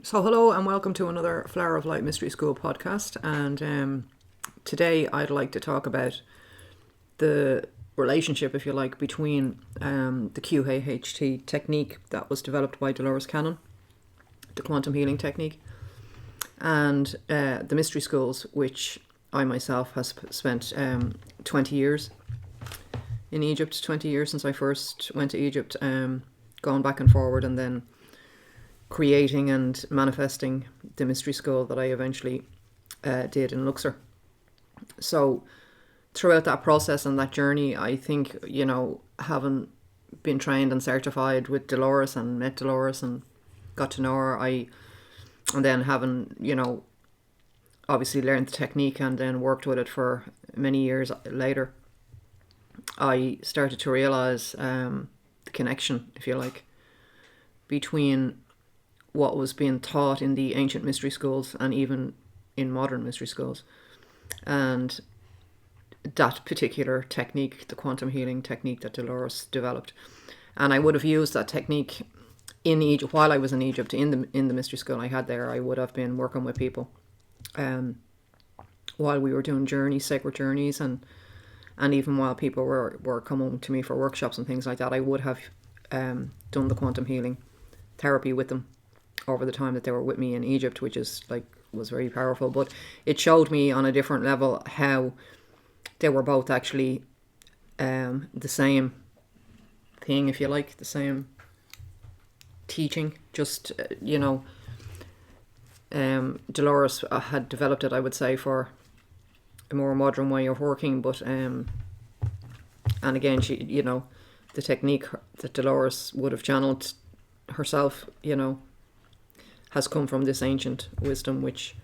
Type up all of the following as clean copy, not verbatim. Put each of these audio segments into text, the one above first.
So hello and welcome to another Flower of Light Mystery School podcast, and today I'd like to talk about the relationship, if you like, between the QHHT technique that was developed by Dolores, the quantum healing technique, and the mystery schools, which I myself has spent 20 years in Egypt, 20 years since I first went to Egypt, going back and forward, and then creating and manifesting the mystery school that I eventually did in Luxor. So throughout that process and that journey, I think, having been trained and certified with Dolores and met Dolores and got to know her, and then having, obviously learned the technique and then worked with it for many years later, I started to realise the connection, if you like, between what was being taught in the ancient mystery schools and even in modern mystery schools, and that particular technique, the quantum healing technique that Dolores developed. And I would have used that technique in Egypt while I was in Egypt, in the mystery school I had there. I would have been working with people while we were doing journeys, sacred journeys, and even while people were coming to me for workshops and things like that. I would have done the quantum healing therapy with them over the time that they were with me in Egypt, which was very powerful. But it showed me on a different level how they were both actually the same thing, if you like, the same teaching. Just Dolores had developed it, I would say, for a more modern way of working, but and again, she, the technique that Dolores would have channeled herself, has come from this ancient wisdom, which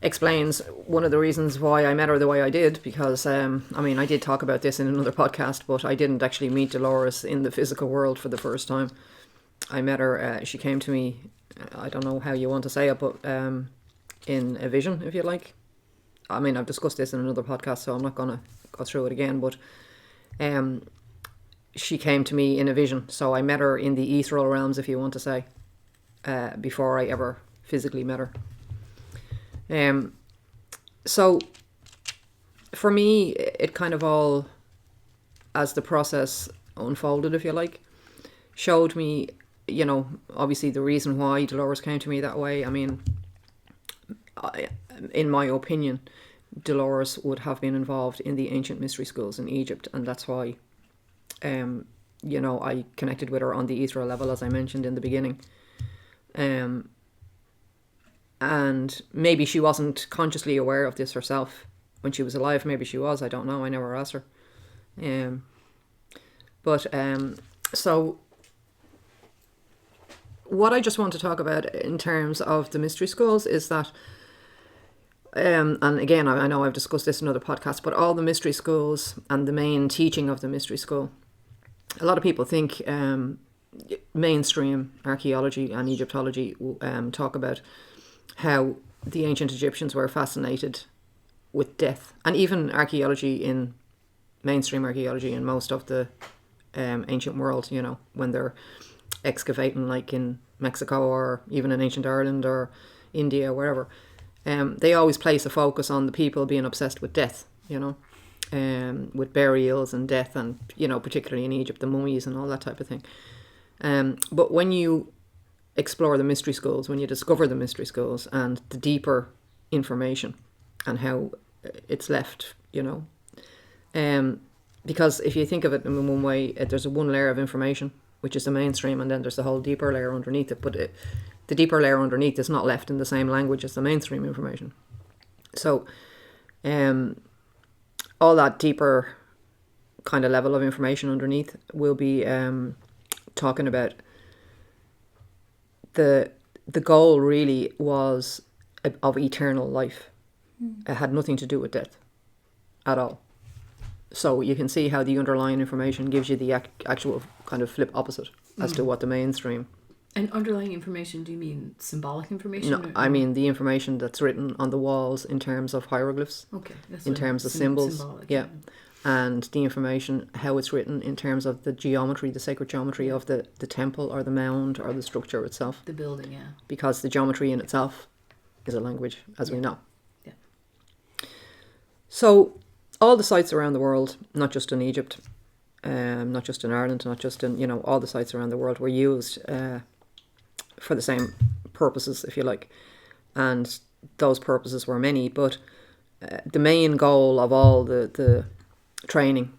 explains one of the reasons why I met her the way I did, because I did talk about this in another podcast, but I didn't actually meet Dolores in the physical world for the first time. I met her, she came to me, I don't know how you want to say it, but in a vision, if you like. I've discussed this in another podcast, so I'm not going to go through it again, but she came to me in a vision. So I met her in the ethereal realms, if you want to say, before I ever physically met her. So for me, it kind of all, as the process unfolded, if you like, showed me, obviously the reason why Dolores came to me that way. In my opinion, Dolores would have been involved in the ancient mystery schools in Egypt, and that's why I connected with her on the ethereal level, as I mentioned in the beginning. And maybe she wasn't consciously aware of this herself when she was alive. Maybe she was, I don't know, I never asked her. So what I just want to talk about in terms of the mystery schools is that, and again, I know I've discussed this in other podcasts, but all the mystery schools and the main teaching of the mystery school, a lot of people think mainstream archaeology and Egyptology talk about how the ancient Egyptians were fascinated with death, and even mainstream archaeology in most of the ancient world, when they're excavating, like in Mexico or even in ancient Ireland or India, wherever, they always place a focus on the people being obsessed with death, with burials and death, and particularly in Egypt, the mummies and all that type of thing. But when you explore the mystery schools, when you discover the mystery schools and the deeper information and how it's left, because if you think of it in one way, there's one layer of information, which is the mainstream, and then there's a whole deeper layer underneath it. But the deeper layer underneath is not left in the same language as the mainstream information. So all that deeper kind of level of information underneath will be talking about the goal really was of eternal life. It had nothing to do with death at all. So you can see how the underlying information gives you the actual kind of flip opposite as to what the mainstream. And underlying information, do you mean symbolic information? No, I mean the information that's written on the walls in terms of hieroglyphs. Okay. That's in terms of symbols. Symbolic, yeah. and the information, how it's written in terms of the geometry, the sacred geometry of the temple or the mound or the structure itself. The building, yeah. Because the geometry in itself is a language, as we know. Yeah. So all the sites around the world, not just in Egypt, not just in Ireland, not just in, all the sites around the world were used for the same purposes, if you like. And those purposes were many, but the main goal of all the training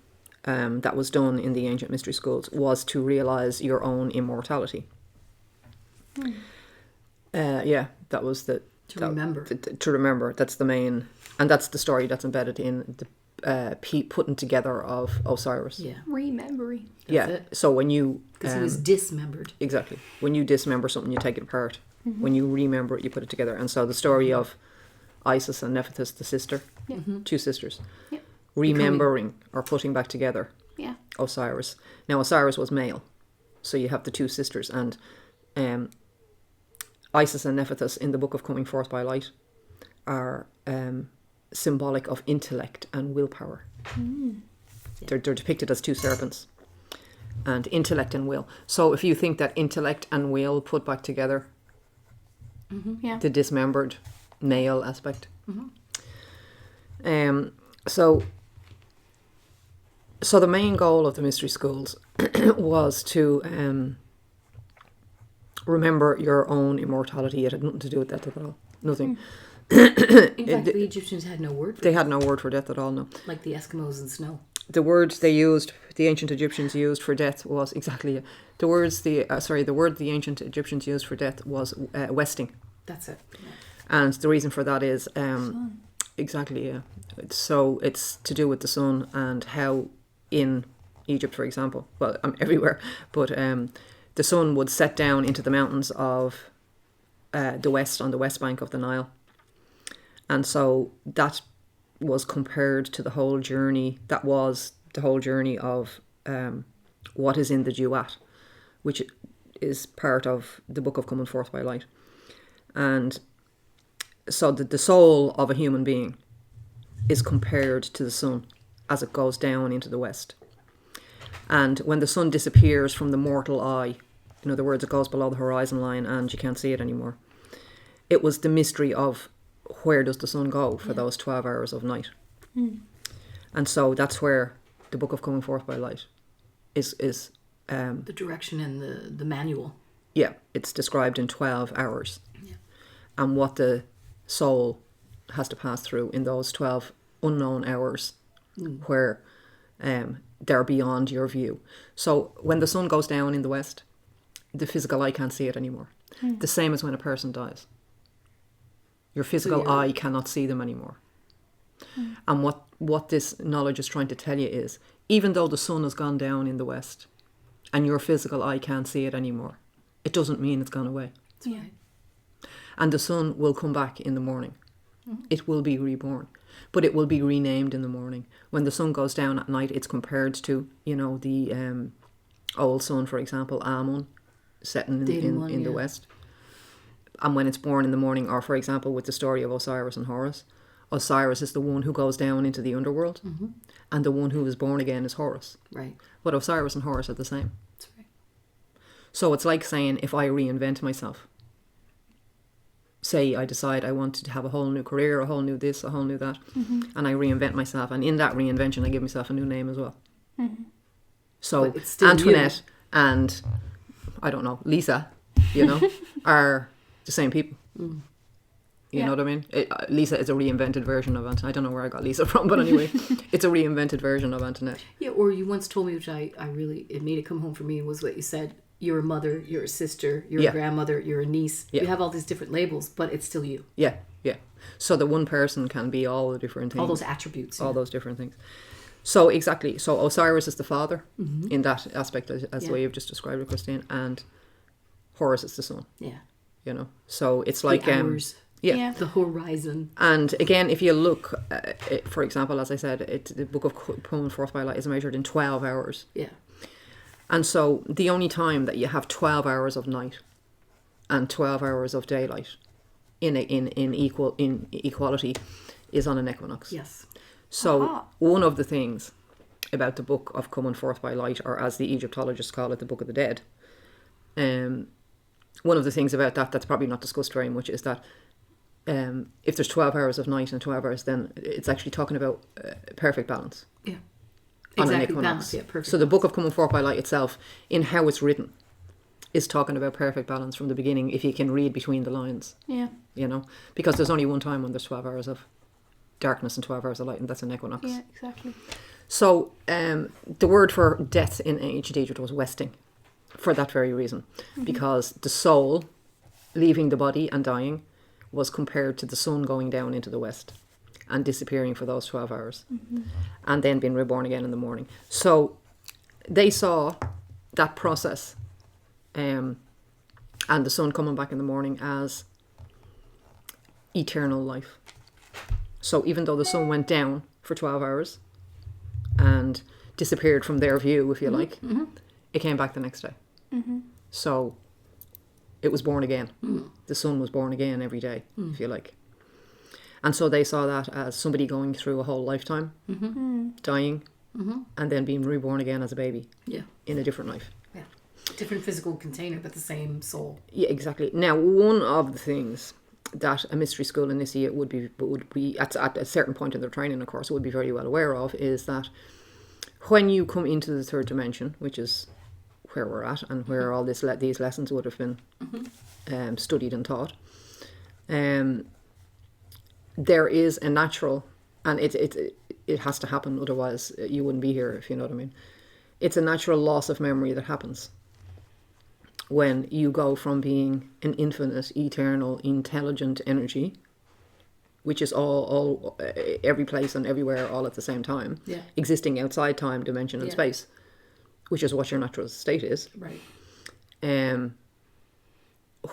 that was done in the ancient mystery schools was to realize your own immortality. That was remember. To remember. That's the main, and that's the story that's embedded in the putting together of Osiris. Yeah. Remembering. That's it. So when you... Because he was dismembered. Exactly. When you dismember something, you take it apart. When you remember it, you put it together. And so the story of Isis and Nephthys, the sister, two sisters, remembering or putting back together Osiris. Now, Osiris was male. So you have the two sisters. And Isis and Nephthys in the Book of Coming Forth by Light are symbolic of intellect and willpower. They're depicted as two serpents. And intellect and will. So if you think that intellect and will put back together the dismembered male aspect. So the main goal of the mystery schools was to remember your own immortality. It had nothing to do with death at all. Nothing. In fact, the Egyptians had no word for They had no word for death at all, no. like the Eskimos in snow. The word they used, the ancient Egyptians used for death was exactly the word the ancient Egyptians used for death was westing. That's it. Yeah. And the reason for that is exactly, yeah. So it's to do with the sun and how in Egypt, for example, well, everywhere, but the sun would set down into the mountains of the west, on the west bank of the Nile. And so that was compared to the whole journey. That was the whole journey of what is in the Duat, which is part of the Book of Coming Forth by Light. And so the soul of a human being is compared to the sun as it goes down into the west. And when the sun disappears from the mortal eye, in other words, it goes below the horizon line and you can't see it anymore. It was the mystery of where does the sun go for those 12 hours of night. And so that's where the Book of Coming Forth by Light is the direction and the manual. Yeah, it's described in 12 hours. And what the soul has to pass through in those 12 unknown hours where they're beyond your view. So when the sun goes down in the west, the physical eye can't see it anymore. The same as when a person dies. Your physical eye cannot see them anymore. And what this knowledge is trying to tell you is, even though the sun has gone down in the west and your physical eye can't see it anymore, it doesn't mean it's gone away. That's right. And the sun will come back in the morning. It will be reborn. But it will be renamed in the morning. When the sun goes down at night, it's compared to, the old sun, for example, Amun, setting in the west. And when it's born in the morning, or for example, with the story of Osiris and Horus, Osiris is the one who goes down into the underworld, and the one who is born again is Horus. Right. But Osiris and Horus are the same. That's right. So it's like saying, if I reinvent myself, say I decide I want to have a whole new career, a whole new this, a whole new that, and I reinvent myself, and in that reinvention I give myself a new name as well. So Antoinette and, I don't know, Lisa, are the same people. You know what I mean? Lisa is a reinvented version of Antoinette. I don't know where I got Lisa from, but anyway, it's a reinvented version of Antoinette. Yeah, or you once told me, which I really, it made it come home for me, was what you said. You're a mother, you're a sister, you're a grandmother, you're a niece. You have all these different labels, but it's still you. Yeah. So the one person can be all the different things. All those attributes. All those different things. So exactly. So Osiris is the father in that aspect, as the way you've just described it, Christine, and Horus is the son. Yeah. So it's like the hours, the horizon. And again, if you look, for example, as I said, the Book of Coming Forth by Light is measured in 12 hours. Yeah. And so the only time that you have 12 hours of night and 12 hours of daylight in equality is on an equinox. Yes. So one of the things about the book of coming forth by light, or as the Egyptologists call it, the Book of the Dead. One of the things about that that's probably not discussed very much is that if there's 12 hours of night and 12 hours, then it's actually talking about perfect balance. Yeah. On Exactly, an balance, equinox. yeah, perfect. So the Book of Coming Forth by Light itself, in how it's written, is talking about perfect balance from the beginning, if you can read between the lines. Yeah. You know, because there's only one time when there's 12 hours of darkness and 12 hours of light, and that's an equinox. Yeah, exactly. So the word for death in ancient Egypt was westing, for that very reason, because the soul leaving the body and dying was compared to the sun going down into the west and disappearing for those 12 hours and then being reborn again in the morning. So they saw that process and the sun coming back in the morning as eternal life. So even though the sun went down for 12 hours and disappeared from their view, if you like, it came back the next day. So it was born again. The sun was born again every day, if you like. And so they saw that as somebody going through a whole lifetime, dying, and then being reborn again as a baby in a different life. Yeah. Different physical container, but the same soul. Yeah, exactly. Now, one of the things that a mystery school initiate would be at a certain point in their training, of course, would be very well aware of, is that when you come into the third dimension, which is where we're at and where all these lessons would have been studied and taught, there is a natural, and it has to happen, otherwise you wouldn't be here, if you know what I mean. It's a natural loss of memory that happens when you go from being an infinite, eternal, intelligent energy, which is all every place and everywhere all at the same time, existing outside time, dimension and space, which is what your natural state is. Right.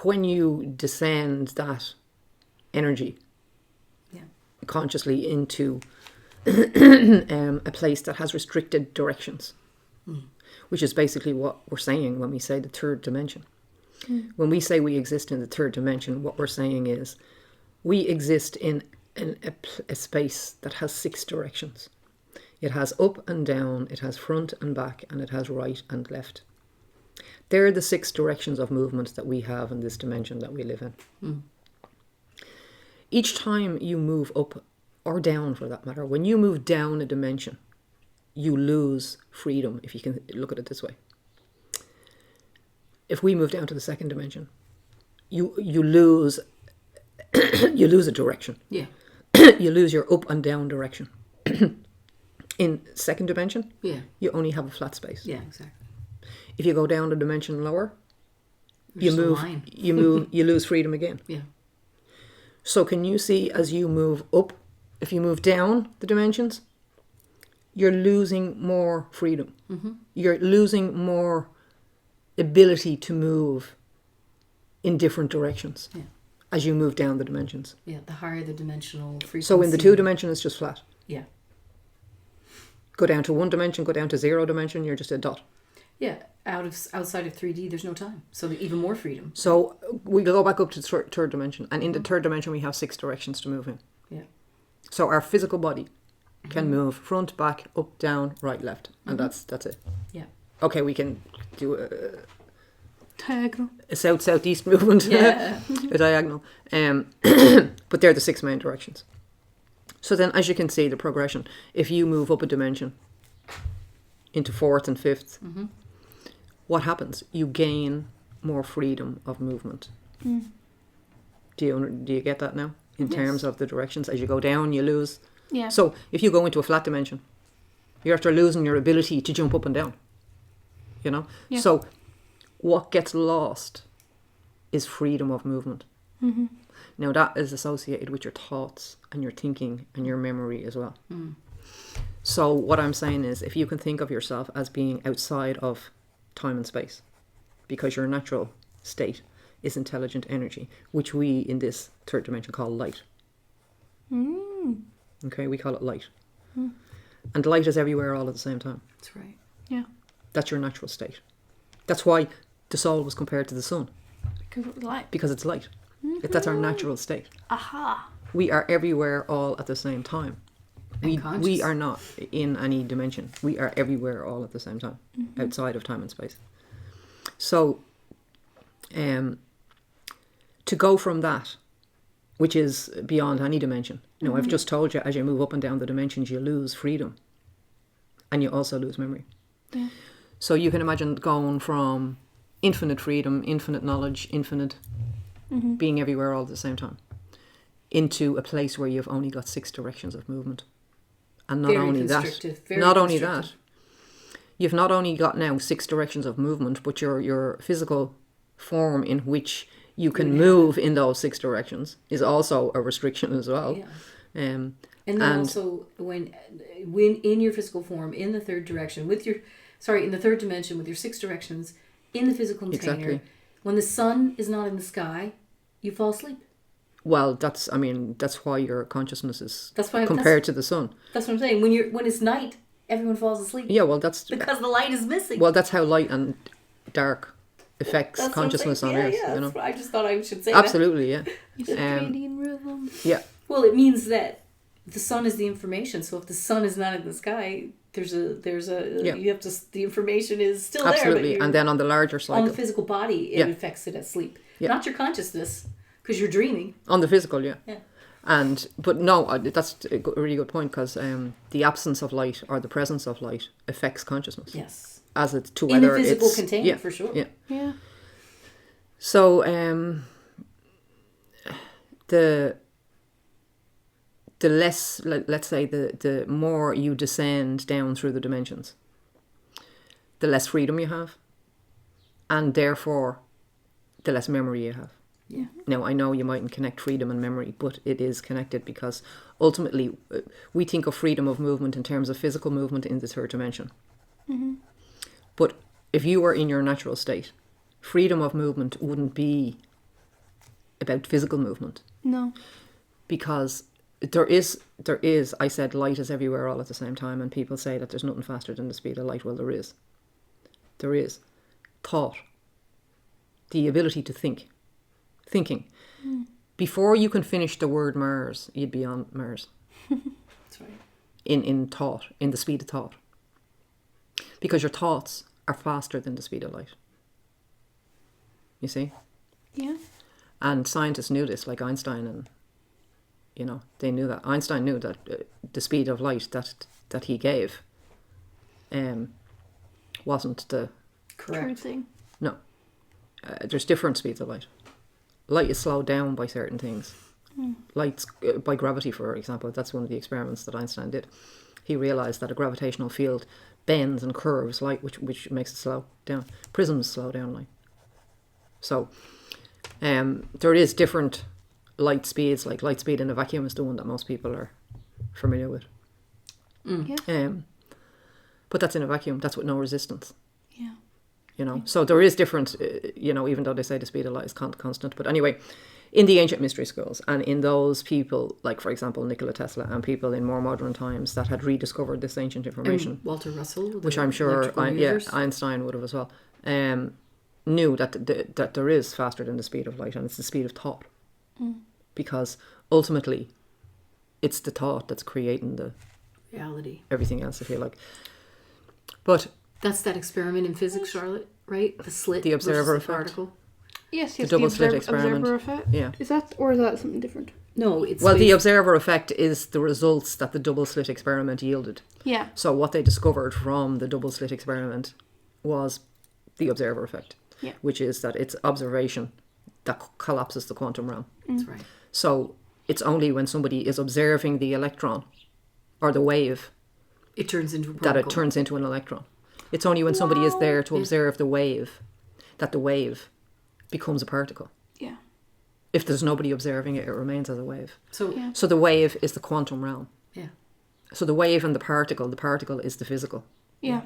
When you descend that energy consciously into a place that has restricted directions, which is basically what we're saying when we say the third dimension. When we say we exist in the third dimension, what we're saying is we exist in a space that has 6 directions. It has up and down, it has front and back, and it has right and left. They're the 6 directions of movement that we have in this dimension that we live in. Each time you move up, or down for that matter, when you move down a dimension, you lose freedom, if you can look at it this way. If we move down to the second dimension, you lose you lose a direction. Yeah. You lose your up and down direction. In second dimension, you only have a flat space. Yeah, exactly. If you go down a dimension lower, you lose freedom again. Yeah. So can you see, as you move up, if you move down the dimensions, you're losing more freedom. You're losing more ability to move in different directions as you move down the dimensions. Yeah, the higher the dimensional frequency. So in the 2 dimension, it's just flat. Yeah. Go down to 1 dimension, go down to 0 dimension, you're just a dot. Yeah, outside of 3D, there's no time. So even more freedom. So we go back up to the third dimension. And in the third dimension, we have 6 directions to move in. Yeah. So our physical body can move front, back, up, down, right, left. And that's it. Yeah. Okay, we can do Diagonal. a south-southeast movement. Yeah. A diagonal. But they're the 6 main directions. So then, as you can see, the progression, if you move up a dimension into 4th and 5th, what happens? You gain more freedom of movement. Do you get that now? In terms of the directions, as you go down, you lose. Yeah. So if you go into a flat dimension, you're after losing your ability to jump up and down. You know? Yeah. So what gets lost is freedom of movement. Now that is associated with your thoughts and your thinking and your memory as well. So what I'm saying is, if you can think of yourself as being outside of time and space, because your natural state is intelligent energy, which we in this third dimension call light. Okay, we call it light. And light is everywhere all at the same time. That's right. Yeah. That's your natural state. That's why the soul was compared to the sun. Because of the light. Because it's light. That's our natural state. Aha. We are everywhere all at the same time. We are not in any dimension. We are everywhere all at the same time, outside of time and space. So, to go from that, which is beyond any dimension. I've just told you, as you move up and down the dimensions, you lose freedom. And you also lose memory. Yeah. So you can imagine going from infinite freedom, infinite knowledge, infinite being everywhere all at the same time, into a place where you've only got 6 directions of movement. And not Very only that, constrictive, not only that, you've not only got now 6 directions of movement, but your physical form in which you can move in those 6 directions is also a restriction as well. Yeah. And then also when in your physical form, in the third direction, in the third dimension with your 6 directions in the physical container, when the sun is not in the sky, you fall asleep. Well, that's why your consciousness is compared to the sun. That's what I'm saying. When it's night, everyone falls asleep. Yeah, well, that's because the light is missing. Well, that's how light and dark affects consciousness on Earth. Yeah, I just thought I should say absolutely, that. Circadian rhythm. Yeah. Well, it means that the sun is the information. So if the sun is not in the sky, you have to. The information is still absolutely. there. And then on the larger cycle, on the physical body, it affects it at sleep, not your consciousness, because you're dreaming. On the physical, yeah. But no, that's a really good point, because the absence of light or the presence of light affects consciousness. Yes. As it's to in whether a physical it's container, for sure. Yeah. So the less, let's say, the more you descend down through the dimensions, the less freedom you have, and therefore the less memory you have. Yeah. Now, I know you mightn't connect freedom and memory, but it is connected, because ultimately we think of freedom of movement in terms of physical movement in the third dimension. But if you were in your natural state, freedom of movement wouldn't be about physical movement. No. Because there is, I said light is everywhere all at the same time, and people say that there's nothing faster than the speed of light. Well, there is. There is. Thought. The ability to think. Thinking. Before you can finish the word Mars, you'd be on Mars. That's right. In thought, in the speed of thought. Because your thoughts are faster than the speed of light. You see? Yeah. And scientists knew this, like Einstein, and they knew that. Einstein knew that the speed of light that he gave wasn't the correct thing. No. There's different speeds of light. Light is slowed down by certain things. Light's by gravity, for example. That's one of the experiments that Einstein did. He realized that a gravitational field bends and curves light, which makes it slow down. Prisms slow down light. So there is different light speeds. Like light speed in a vacuum is the one that most people are familiar with. Yeah. But that's in a vacuum. That's with no resistance. Yeah. So there is different, even though they say the speed of light is constant. But anyway, in the ancient mystery schools, and in those people, like, for example, Nikola Tesla, and people in more modern times that had rediscovered this ancient information. And Walter Russell. Which I'm sure Einstein would have as well, knew that there is faster than the speed of light, and it's the speed of thought. Because ultimately, it's the thought that's creating the reality. Everything else, if you like. But that's that experiment in physics, Charlotte, right? The slit, the observer effect. Particle. Yes, the double slit experiment. Observer effect. Yeah. Is that something different? No, it's the observer effect is the results that the double slit experiment yielded. Yeah. So what they discovered from the double slit experiment was the observer effect, which is that it's observation that collapses the quantum realm. That's right. So it's only when somebody is observing the electron or the wave it turns into a particle. that it turns into an electron. It's only when somebody is there to observe the wave that the wave becomes a particle. Yeah. If there's nobody observing it, it remains as a wave. So the wave is the quantum realm. Yeah. So the wave and the particle is the physical. Yeah.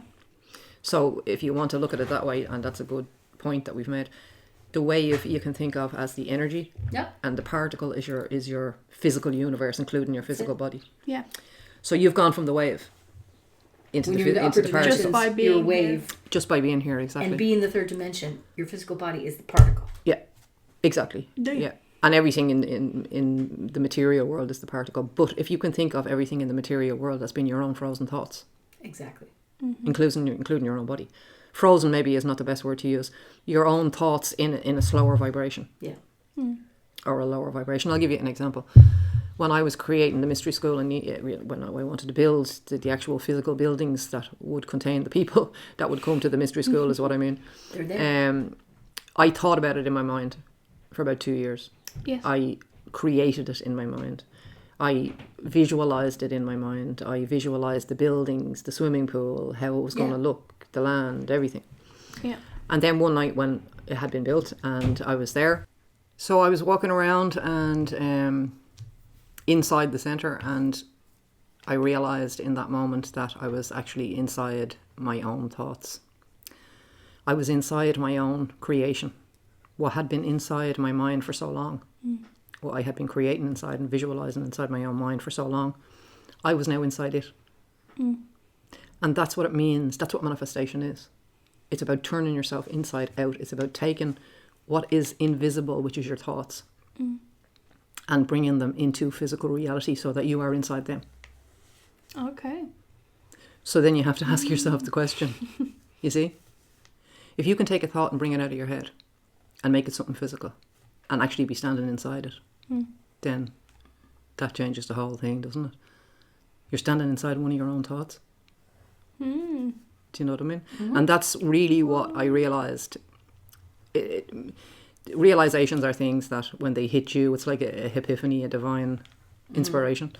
So if you want to look at it that way, and that's a good point that we've made, the wave you can think of as the energy, and the particle is your physical universe, including your physical body. Yeah. So you've gone from the wave into the particle. Just by being your wave. Here. Just by being here, exactly. And being the third dimension, your physical body is the particle. Yeah, exactly. Damn. Yeah. And everything in the material world is the particle. But if you can think of everything in the material world as being your own frozen thoughts. Exactly. Including your own body. Frozen maybe is not the best word to use. Your own thoughts in a slower vibration. Yeah. Or a lower vibration. I'll give you an example. When I was creating the mystery school and when I wanted to build the actual physical buildings that would contain the people that would come to the mystery school is what I mean. They're there. I thought about it in my mind for about 2 years. Yes. I created it in my mind. I visualized it in my mind. I visualized the buildings, the swimming pool, how it was going to look, the land, everything. Yeah. And then one night when it had been built and I was there, so I was walking around and inside the centre, and I realised in that moment that I was actually inside my own thoughts. I was inside my own creation. What had been inside my mind for so long, what I had been creating inside and visualising inside my own mind for so long, I was now inside it. And that's what it means. That's what manifestation is. It's about turning yourself inside out. It's about taking what is invisible, which is your thoughts, and bringing them into physical reality so that you are inside them. Okay. So then you have to ask yourself the question, you see? If you can take a thought and bring it out of your head and make it something physical and actually be standing inside it, then that changes the whole thing, doesn't it? You're standing inside one of your own thoughts. Do you know what I mean? And that's really what I realised. Realizations are things that when they hit you, it's like a epiphany, a divine inspiration,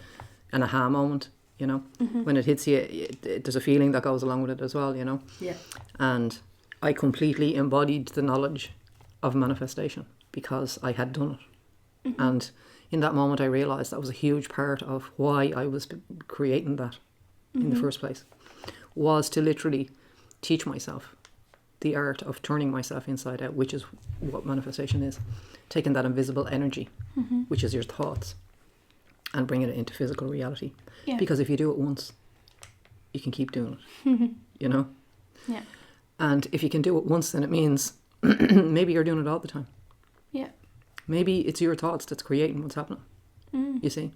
an aha moment, you know. When it hits you, there's a feeling that goes along with it as well, you know. Yeah. And I completely embodied the knowledge of manifestation because I had done it. And in that moment I realised that was a huge part of why I was creating that in the first place, was to literally teach myself the art of turning myself inside out, which is what manifestation is. Taking that invisible energy, which is your thoughts, and bringing it into physical reality. Yeah. Because if you do it once, you can keep doing it, you know? Yeah. And if you can do it once, then it means maybe you're doing it all the time. Yeah. Maybe it's your thoughts that's creating what's happening, you see?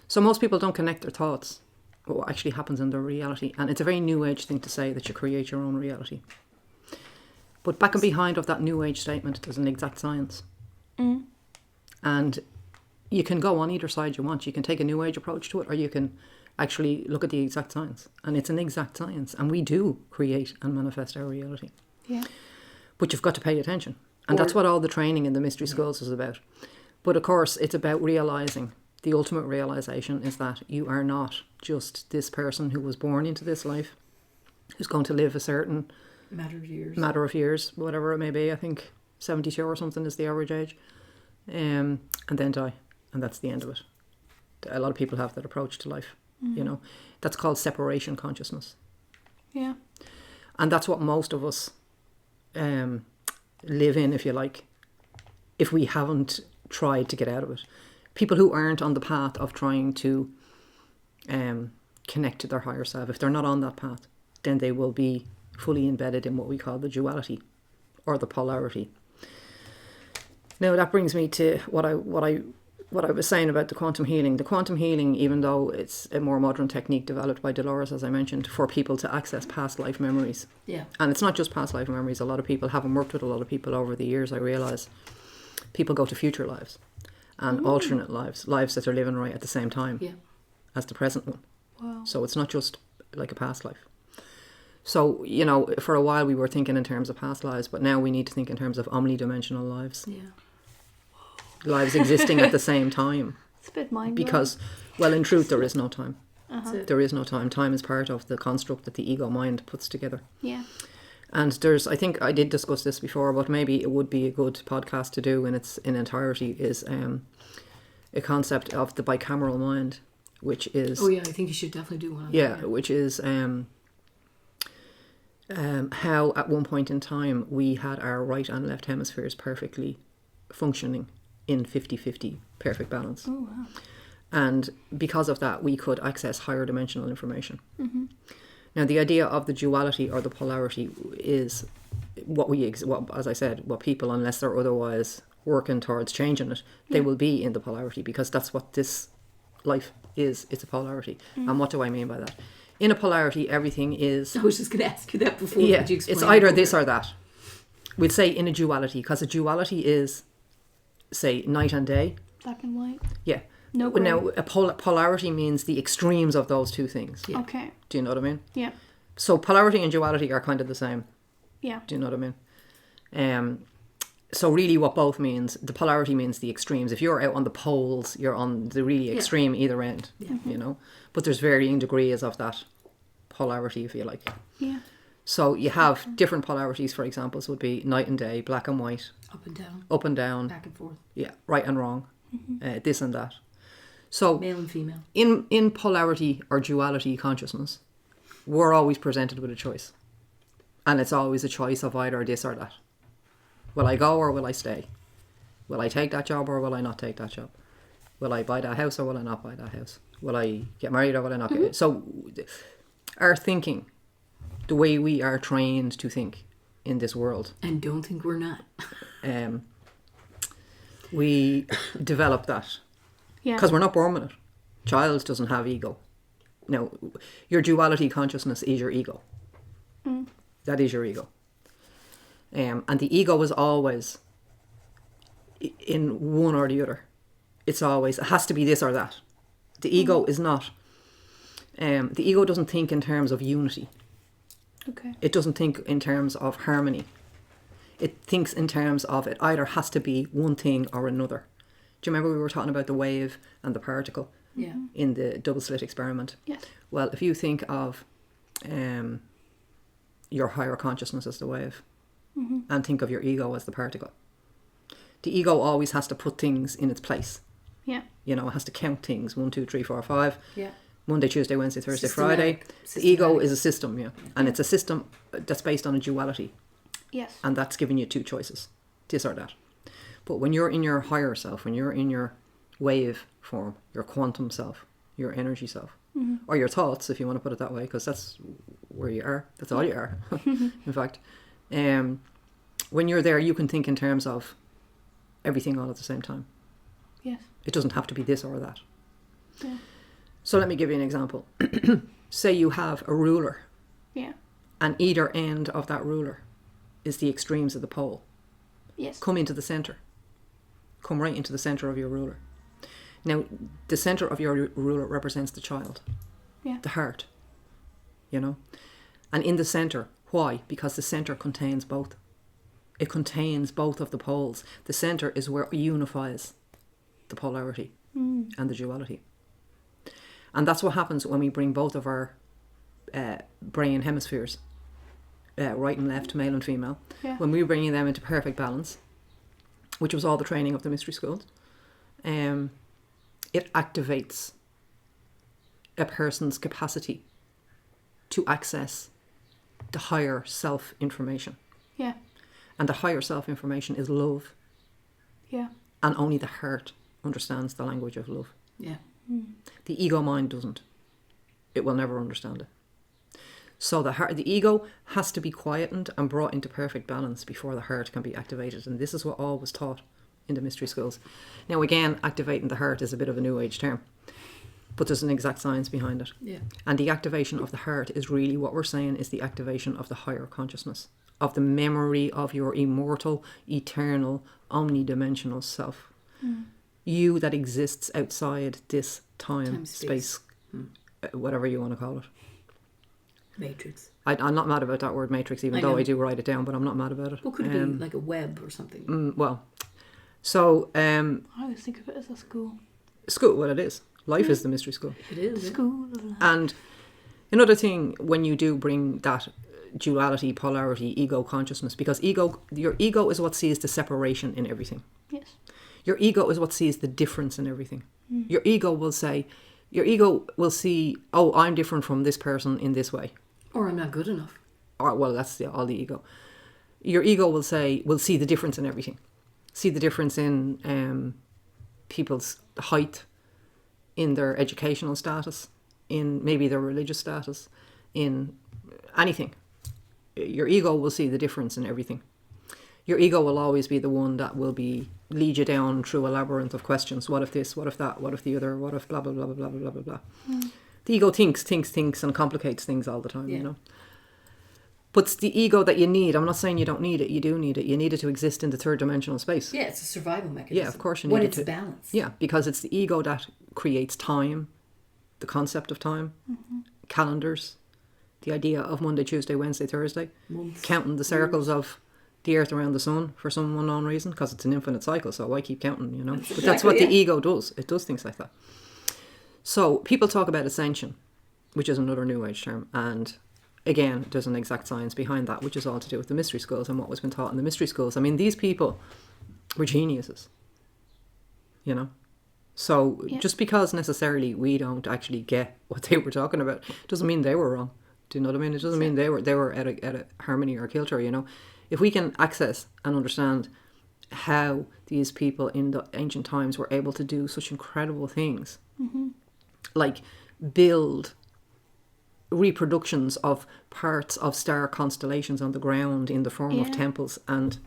So most people don't connect their thoughts with what actually happens in their reality. And it's a very new age thing to say that you create your own reality. But back and behind of that new age statement, there's an exact science. And you can go on either side you want. You can take a new age approach to it, or you can actually look at the exact science. And it's an exact science. And we do create and manifest our reality. Yeah. But you've got to pay attention. And that's what all the training in the mystery schools is about. But of course, it's about realising. The ultimate realisation is that you are not just this person who was born into this life, who's going to live a certain matter of years, whatever it may be. I think 72 or something is the average age, and then die, and that's the end of it. A lot of people have that approach to life, you know. That's called separation consciousness. Yeah. And that's what most of us live in, if you like, if we haven't tried to get out of it. People who aren't on the path of trying to connect to their higher self, if they're not on that path, then they will be fully embedded in what we call the duality or the polarity. Now that brings me to what I was saying about the quantum healing. The quantum healing, even though it's a more modern technique developed by Dolores, as I mentioned, for people to access past life memories. Yeah. And it's not just past life memories. A lot of people, having worked with a lot of people over the years, I realise people go to future lives and alternate lives that they're living right at the same time as the present one. Wow. So it's not just like a past life. So, you know, for a while we were thinking in terms of past lives, but now we need to think in terms of omnidimensional lives. Yeah. Lives existing at the same time. It's a bit mind-blowing. Because, well, in truth, there is no time. There is no time. Time is part of the construct that the ego mind puts together. Yeah. And there's, I think I did discuss this before, but maybe it would be a good podcast to do in its entirety, is a concept of the bicameral mind, which is... Oh yeah, I think you should definitely do one. Which is how at one point in time we had our right and left hemispheres perfectly functioning in 50-50 perfect balance. Oh wow. And because of that, we could access higher dimensional information. Now, the idea of the duality or the polarity is what as I said, what people, unless they're otherwise working towards changing it, they will be in the polarity, because that's what this life is. It's a polarity. And what do I mean by that? In a polarity, everything is... I was just going to ask you that before. Yeah, Could you explain it's either it this or that. We'd say in a duality, because a duality is, say, night and day. Black and white. Yeah. No grey. Now, a polarity means the extremes of those two things. Yeah. Okay. Do you know what I mean? Yeah. So polarity and duality are kind of the same. Yeah. Do you know what I mean? So really what both means, the polarity means the extremes. If you're out on the poles, you're on the really extreme either end, you know. But there's varying degrees of that polarity, if you like. Yeah. So you have different polarities, for examples, would be night and day, black and white. Up and down. Back and forth. Yeah, right and wrong, this and that. So male and female. In polarity or duality consciousness, we're always presented with a choice. And it's always a choice of either this or that. Will I go or will I stay? Will I take that job or will I not take that job? Will I buy that house or will I not buy that house? Will I get married or will I not get married? So our thinking, the way we are trained to think in this world. And don't think we're not. We develop that. Yeah. Because we're not born with it. Child doesn't have ego. Now, your duality consciousness is your ego. That is your ego. And the ego is always in one or the other. It has to be this or that. The ego is not, the ego doesn't think in terms of unity. Okay. It doesn't think in terms of harmony. It thinks in terms of it either has to be one thing or another. Do you remember we were talking about the wave and the particle in the double slit experiment? Yes. Well, if you think of your higher consciousness as the wave and think of your ego as the particle, the ego always has to put things in its place. Yeah. You know, it has to count things 1, 2, 3, 4, 5. Yeah. Monday, Tuesday, Wednesday, Thursday, Friday. Systematic. The ego is a system, and it's a system that's based on a duality. Yes. And that's giving you two choices, this or that. But when you're in your higher self, when you're in your wave form, your quantum self, your energy self, or your thoughts, if you want to put it that way, because that's where you are. That's all you are, in fact. When you're there, you can think in terms of everything all at the same time. Yes. It doesn't have to be this or that. Yeah. So let me give you an example. Say you have a ruler. Yeah. And either end of that ruler is the extremes of the pole. Yes. Come into the centre. Come right into the centre of your ruler. Now, the centre of your ruler represents the child. Yeah. The heart. You know? And in the centre, why? Because the centre contains both. It contains both of the poles. The centre is where it unifies the polarity and the duality. And that's what happens when we bring both of our brain hemispheres, right and left, male and female, when we're bringing them into perfect balance, which was all the training of the mystery schools, it activates a person's capacity to access the higher self-information. Yeah. And the higher self-information is love. Yeah. And only the heart understands the language of love. Yeah. The ego mind doesn't. It will never understand it. So the ego has to be quietened and brought into perfect balance before the heart can be activated. And this is what all was taught in the mystery schools. Now again, activating the heart is a bit of a new age term, but there's an exact science behind it. Yeah. And the activation of the heart is really what we're saying is the activation of the higher consciousness, of the memory of your immortal, eternal, omnidimensional self. You that exists outside this time space, whatever you want to call it. Matrix. I'm not mad about that word matrix, even though I do write it down, but I'm not mad about it. What could it be? Like a web or something? So I always think of it as a school. School, well, it is. Life is the mystery school. It is. School. And another thing, when you do bring that duality, polarity, ego consciousness, because your ego is what sees the separation in everything. Yes. Your ego is what sees the difference in everything. Your ego will see, oh, I'm different from this person in this way. Or I'm not good enough. Or, well, that's all the ego. Your ego will see the difference in everything. See the difference in people's height, in their educational status, in maybe their religious status, in anything. Your ego will see the difference in everything. Your ego will always be the one that will lead you down through a labyrinth of questions. What if this? What if that? What if the other? What if blah, blah, blah, blah, blah, blah, blah, blah. The ego thinks and complicates things all the time, you know. But it's the ego that you need. I'm not saying you don't need it. You do need it. You need it to exist in the third dimensional space. Yeah, it's a survival mechanism. Yeah, of course you need it. When it's balanced. Yeah, because it's the ego that creates time, the concept of time, calendars, the idea of Monday, Tuesday, Wednesday, Thursday, counting the circles of the earth around the sun for some unknown reason, because it's an infinite cycle, so why keep counting, you know? But that's what the ego does. It does things like that. So people talk about ascension, which is another New Age term, and again, there's an exact science behind that, which is all to do with the mystery schools and what was been taught in the mystery schools. I mean, these people were geniuses, you know? So just because necessarily we don't actually get what they were talking about doesn't mean they were wrong. Do you know what I mean? It doesn't mean they were at a harmony or kilter, you know? If we can access and understand how these people in the ancient times were able to do such incredible things, like build reproductions of parts of star constellations on the ground in the form of temples and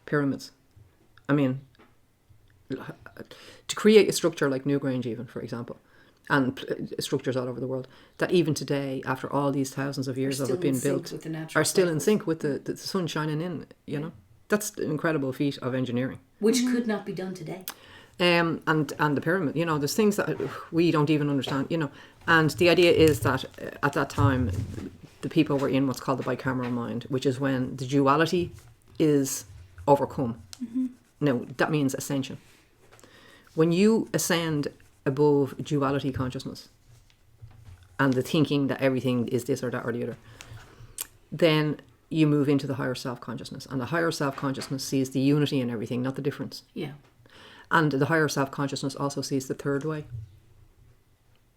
pyramids. I mean, to create a structure like Newgrange even, for example, and structures all over the world, that even today, after all these thousands of years of it being built, are still in sync with the sun shining in, you know. That's an incredible feat of engineering. Which could not be done today. And the pyramid, you know, there's things that we don't even understand, you know. And the idea is that at that time, the people were in what's called the bicameral mind, which is when the duality is overcome. Now, that means ascension. When you ascend above duality consciousness and the thinking that everything is this or that or the other, then you move into the higher self-consciousness. And the higher self-consciousness sees the unity in everything, not the difference. Yeah. And the higher self-consciousness also sees the third way,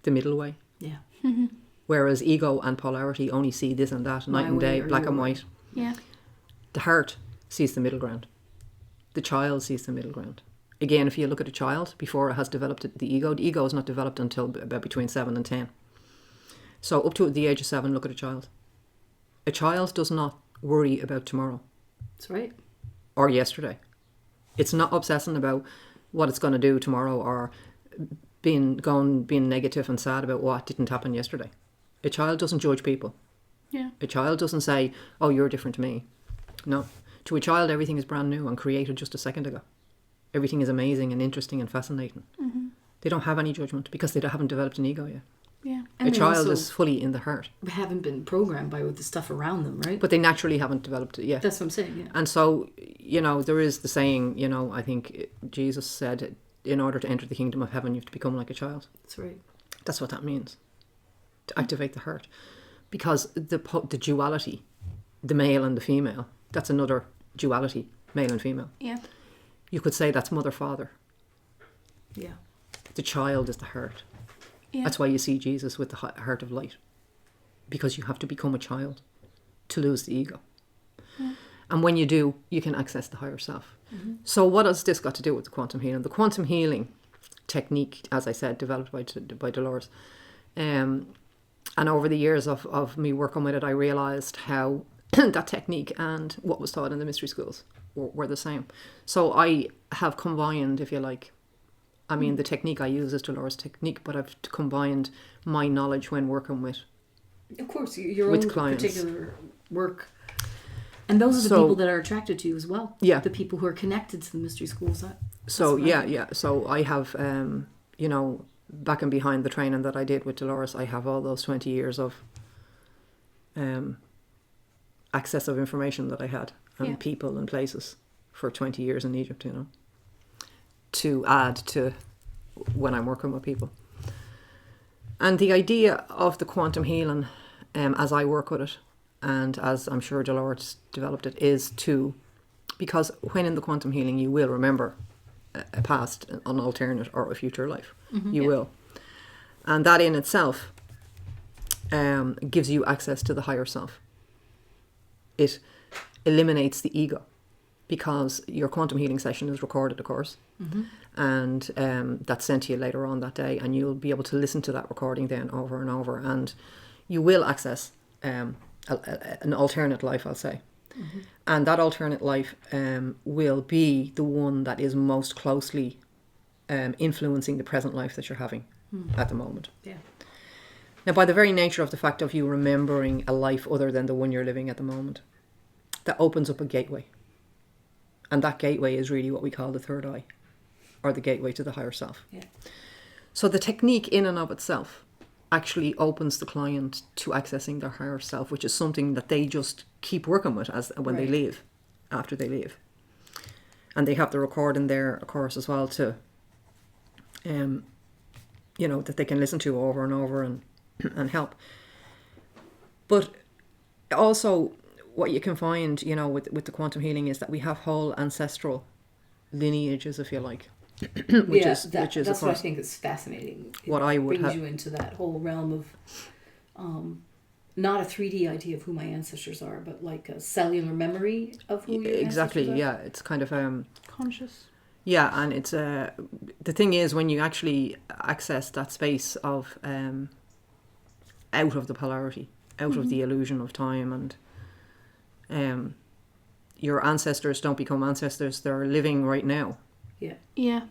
the middle way. Yeah. Whereas ego and polarity only see this and that, night and day, black and white. Yeah. The heart sees the middle ground. The child sees the middle ground. Again, if you look at a child, before it has developed the ego is not developed until about between 7 and 10. So up to the age of 7, look at a child. A child does not worry about tomorrow. That's right. Or yesterday. It's not obsessing about what it's going to do tomorrow or being negative and sad about what didn't happen yesterday. A child doesn't judge people. Yeah. A child doesn't say, oh, you're different to me. No. To a child, everything is brand new and created just a second ago. Everything is amazing and interesting and fascinating. They don't have any judgment because they haven't developed an ego yet. Yeah. And a child is fully in the heart. Haven't been programmed by the stuff around them, right? But they naturally haven't developed it yet. That's what I'm saying, yeah. And so, you know, there is the saying, you know, I think Jesus said, in order to enter the kingdom of heaven, you have to become like a child. That's right. That's what that means. To activate the heart. Because the duality, the male and the female, that's another duality, male and female. Yeah. You could say that's mother-father. Yeah. The child is the heart. Yeah. That's why you see Jesus with the heart of light. Because you have to become a child to lose the ego. Yeah. And when you do, you can access the higher self. So what has this got to do with the quantum healing? The quantum healing technique, as I said, developed by Dolores. And over the years of me working with it, I realised how that technique and what was taught in the mystery schools were the same. So I have combined, if you like, I mean, the technique I use is Dolores' technique, but I've combined my knowledge when working with Of course, your own clients. particular work. And those are the people that are attracted to you as well. Yeah. The people who are connected to the mystery schools. So So I have, you know, back and behind the training that I did with Dolores, I have all those 20 years of access of information that I had and people and places for 20 years in Egypt, you know, to add to when I'm working with people. And the idea of the quantum healing, as I work with it, and as I'm sure Dolores developed it, is to, because when in the quantum healing you will remember a past, an alternate or a future life. You will. And that in itself gives you access to the higher self. It eliminates the ego because your quantum healing session is recorded, of course. And that's sent to you later on that day, and you'll be able to listen to that recording then over and over, and you will access an alternate life, I'll say. And that alternate life will be the one that is most closely influencing the present life that you're having at the moment. Yeah. Now, by the very nature of the fact of you remembering a life other than the one you're living at the moment, that opens up a gateway. And that gateway is really what we call the third eye, or the gateway to the higher self. Yeah. So the technique in and of itself actually opens the client to accessing their higher self, which is something that they just keep working with as when they leave, after they leave. And they have the recording there, of course, as well, to, that they can listen to over and over and help. But also what you can find, with the quantum healing is that we have whole ancestral lineages, if you like. which is that's what I think is fascinating. What I would brings you into that whole realm of not a 3D idea of who my ancestors are, but like a cellular memory of who your exactly. ancestors are. Yeah, it's kind of conscious. Yeah, and it's the thing is, when you actually access that space of out of the polarity, out of the illusion of time, and your ancestors don't become ancestors; they're living right now. Yeah. Yeah.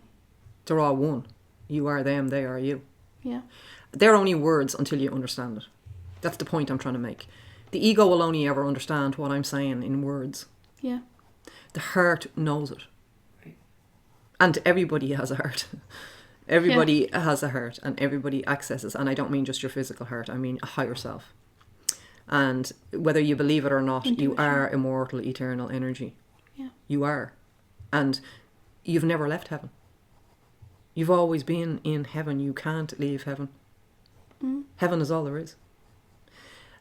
They're all one. You are them, they are you. Yeah. They're only words until you understand it. That's the point I'm trying to make. The ego will only ever understand what I'm saying in words. Yeah. The heart knows it. Right. And everybody has a heart. Everybody has a heart, and everybody accesses. And I don't mean just your physical heart. I mean a higher self. And whether you believe it or not, you are immortal, eternal energy. Yeah. You are. And you've never left heaven. You've always been in heaven. You can't leave heaven. Heaven is all there is.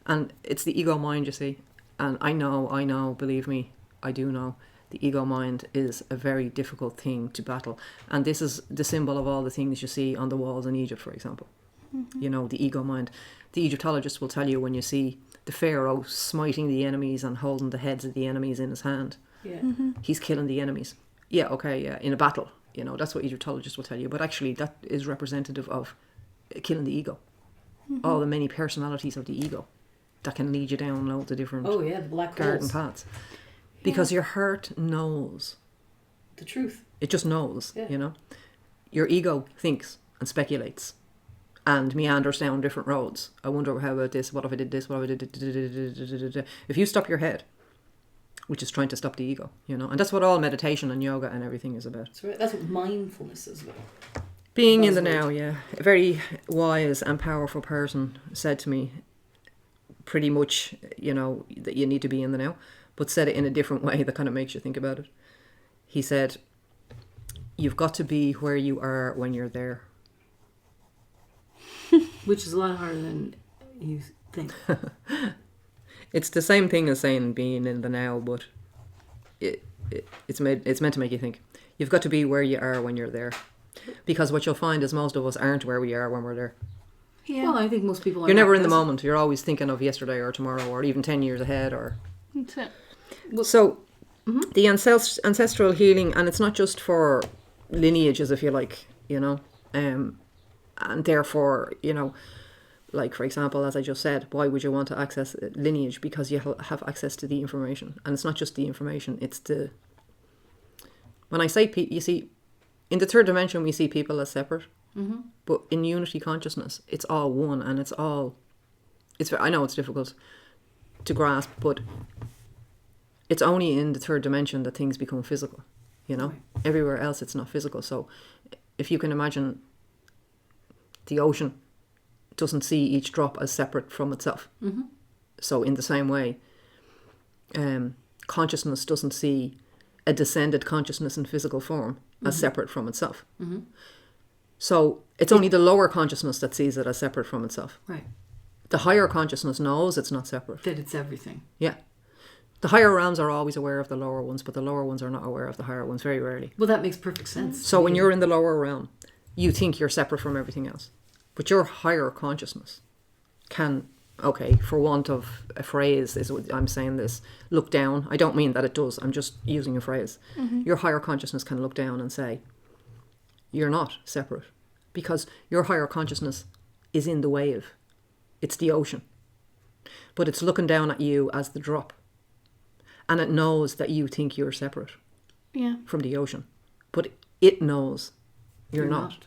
And it's the ego mind, you see. And I know, believe me, I do know. The ego mind is a very difficult thing to battle. And this is the symbol of all the things you see on the walls in Egypt, for example. The ego mind. The Egyptologists will tell you when you see the pharaoh smiting the enemies and holding the heads of the enemies in his hand. Yeah. He's killing the enemies. Yeah, okay, yeah, in a battle. That's what Egyptologists will tell you. But actually, that is representative of killing the ego. All the many personalities of the ego that can lead you down loads of different the black garden holes. paths. Because your heart knows. The truth. It just knows, Your ego thinks and speculates and meanders down different roads. I wonder how about this, what if I did this, what if I did... If you stop your head, which is trying to stop the ego, and that's what all meditation and yoga and everything is about. That's what mindfulness is about. Being in the now, yeah. A very wise and powerful person said to me, pretty much, that you need to be in the now, but said it in a different way that kind of makes you think about it. He said, you've got to be where you are when you're there. Which is a lot harder than you think. It's the same thing as saying being in the now, but it's meant to make you think. You've got to be where you are when you're there. Because what you'll find is most of us aren't where we are when we're there. Yeah. Well, I think most people are. You're never in the moment. You're always thinking of yesterday or tomorrow or even 10 years ahead. That's it. So the ancestral healing, and it's not just for lineages, if you like, and therefore, like, for example, as I just said, why would you want to access lineage? Because you have access to the information. And it's not just the information, it's when I say, you see, in the third dimension, we see people as separate. But in unity consciousness, it's all one, and I know it's difficult to grasp, but it's only in the third dimension that things become physical, Right. Everywhere else, it's not physical. So if you can imagine, the ocean doesn't see each drop as separate from itself. So in the same way, consciousness doesn't see a descended consciousness in physical form as separate from itself. So it's only the lower consciousness that sees it as separate from itself. Right. The higher consciousness knows it's not separate. That it's everything. Yeah. The higher realms are always aware of the lower ones, but the lower ones are not aware of the higher ones, very rarely. Well, that makes perfect sense. So when you're in the lower realm, you think you're separate from everything else. But your higher consciousness can, for want of a phrase, I'm saying this, look down. I don't mean that it does. I'm just using a phrase. Your higher consciousness can look down and say, you're not separate. Because your higher consciousness is in the wave. It's the ocean. But it's looking down at you as the drop. And it knows that you think you're separate Yeah. from the ocean. But it knows you're not.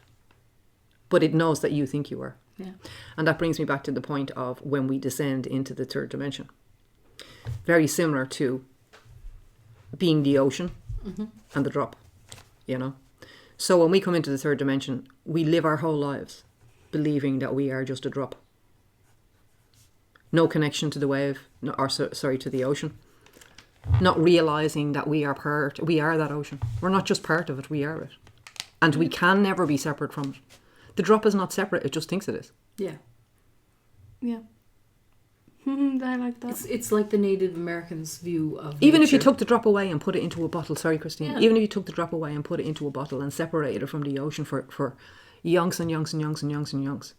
But it knows that you think you are. Yeah. And that brings me back to the point of when we descend into the third dimension. Very similar to being the ocean and the drop, you know. So when we come into the third dimension, we live our whole lives believing that we are just a drop. No connection to the wave, to the ocean. Not realizing that we are that ocean. We're not just part of it, we are it. And we can never be separate from it. The drop is not separate, it just thinks it is. Yeah. Yeah. I like that. It's like the Native Americans' view of Even nature. if you took the drop away and put it into a bottle, sorry Christine, Yeah. even if you took the drop away and put it into a bottle and separated it from the ocean for yonks and yonks and yonks and yonks and yonks,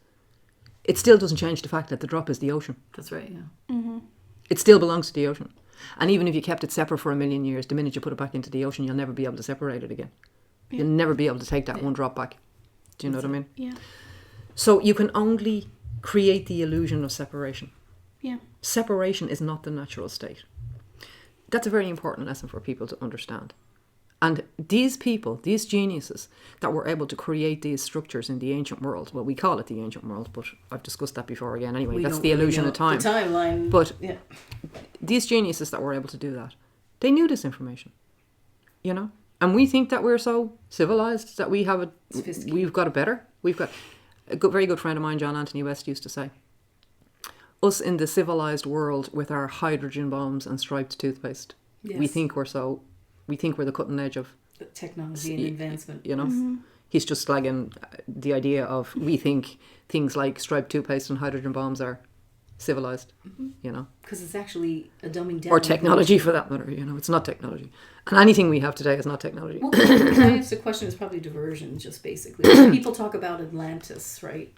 it still doesn't change the fact that the drop is the ocean. That's right, yeah. It still belongs to the ocean. And even if you kept it separate for 1,000,000 years, the minute you put it back into the ocean, you'll never be able to separate it again. Yeah. You'll never be able to take that one drop back. Do you know what I mean? Yeah. So you can only create the illusion of separation. Yeah. Separation is not the natural state. That's a very important lesson for people to understand. And these people, these geniuses that were able to create these structures in the ancient world, well, we call it the ancient world, but I've discussed that before again anyway. That's the illusion of time. The timeline. But yeah. these geniuses that were able to do that, they knew this information, you know? And we think that we're so civilized that we've got it better. We've got a very good friend of mine, John Anthony West, used to say, us in the civilized world with our hydrogen bombs and striped toothpaste, Yes. we think we're the cutting edge of The technology and advancement. you know. He's just slagging the idea of we think things like striped toothpaste and hydrogen bombs are civilized, you know. Because it's actually a dumbing down. Or technology for that matter, you know. It's not technology. And anything we have today is not technology. Well, can I ask the question? Is probably diversion, just basically. People talk about Atlantis, right?